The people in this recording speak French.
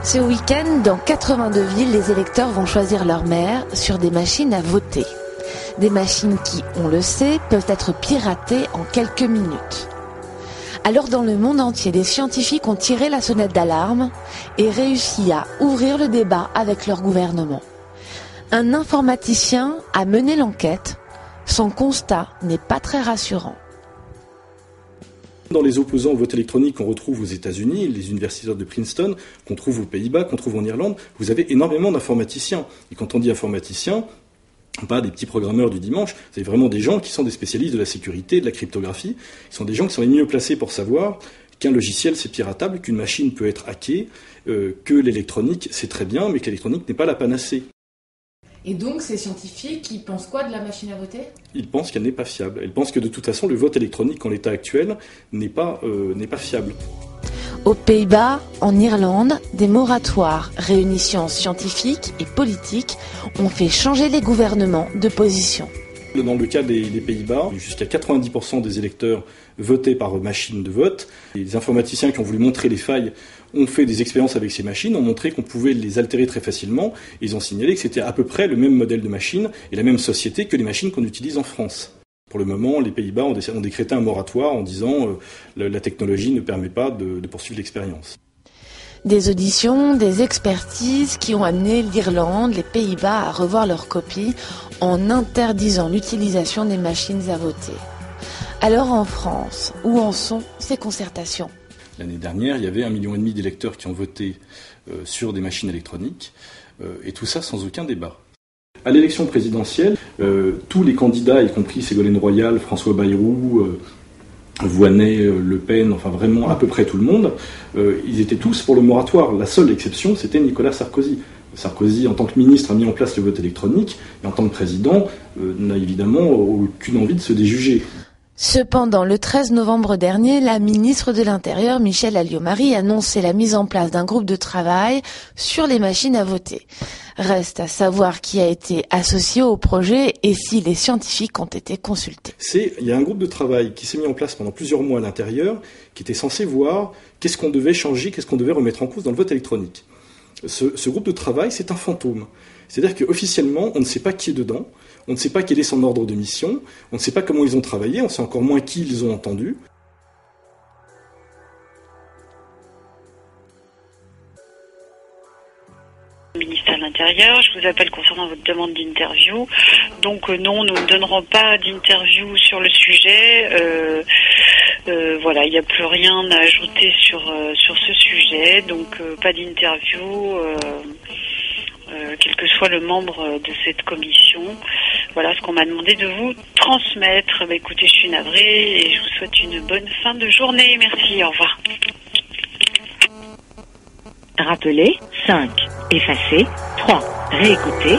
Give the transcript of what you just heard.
Ce week-end, dans 82 villes, les électeurs vont choisir leur maire sur des machines à voter. Des machines qui, on le sait, peuvent être piratées en quelques minutes. Alors dans le monde entier, des scientifiques ont tiré la sonnette d'alarme et réussi à ouvrir le débat avec leur gouvernement. Un informaticien a mené l'enquête. Son constat n'est pas très rassurant. Dans les opposants au vote électronique qu'on retrouve aux États-Unis, les universitaires de Princeton, qu'on trouve aux Pays-Bas, qu'on trouve en Irlande, vous avez énormément d'informaticiens. Et quand on dit informaticiens, pas des petits programmeurs du dimanche, c'est vraiment des gens qui sont des spécialistes de la sécurité, de la cryptographie. Ils sont des gens qui sont les mieux placés pour savoir qu'un logiciel c'est piratable, qu'une machine peut être hackée, que l'électronique c'est très bien, mais que l'électronique n'est pas la panacée. Et donc ces scientifiques, ils pensent quoi de la machine à voter ? Ils pensent qu'elle n'est pas fiable. Ils pensent que de toute façon le vote électronique en l'état actuel n'est pas fiable. Aux Pays-Bas, en Irlande, des moratoires réunissant scientifiques et politiques ont fait changer les gouvernements de position. Dans le cas des Pays-Bas, jusqu'à 90% des électeurs votaient par machine de vote. Les informaticiens qui ont voulu montrer les failles ont fait des expériences avec ces machines, ont montré qu'on pouvait les altérer très facilement. Et ils ont signalé que c'était à peu près le même modèle de machine et la même société que les machines qu'on utilise en France. Pour le moment, les Pays-Bas ont décrété un moratoire en disant la technologie ne permet pas de poursuivre l'expérience. Des auditions, des expertises qui ont amené l'Irlande, les Pays-Bas à revoir leurs copies en interdisant l'utilisation des machines à voter. Alors en France, où en sont ces concertations ? L'année dernière, il y avait 1,5 million d'électeurs qui ont voté sur des machines électroniques, et tout ça sans aucun débat. À l'élection présidentielle, tous les candidats, y compris Ségolène Royal, François Bayrou, Voynet, Le Pen, enfin vraiment à peu près tout le monde, ils étaient tous pour le moratoire. La seule exception, c'était Nicolas Sarkozy. Sarkozy, en tant que ministre, a mis en place le vote électronique, et en tant que président, n'a évidemment aucune envie de se déjuger. Cependant, le 13 novembre dernier, la ministre de l'Intérieur, Michèle Alliot-Marie, annonçait la mise en place d'un groupe de travail sur les machines à voter. Reste à savoir qui a été associé au projet et si les scientifiques ont été consultés. Il y a un groupe de travail qui s'est mis en place pendant plusieurs mois à l'intérieur, qui était censé voir qu'est-ce qu'on devait changer, qu'est-ce qu'on devait remettre en cause dans le vote électronique. Ce groupe de travail, c'est un fantôme. C'est-à-dire qu'officiellement, on ne sait pas qui est dedans, on ne sait pas quel est son ordre de mission, on ne sait pas comment ils ont travaillé, on sait encore moins qui ils ont entendu. Ministère de l'Intérieur, je vous appelle concernant votre demande d'interview. Donc non, nous ne donnerons pas d'interview sur le sujet. Voilà, il n'y a plus rien à ajouter sur ce sujet, donc pas d'interview. Quel que soit le membre de cette commission. Voilà ce qu'on m'a demandé de vous transmettre. Écoutez, je suis navrée et je vous souhaite une bonne fin de journée. Merci, au revoir. Rappeler, 5. Effacer, 3. Réécouter,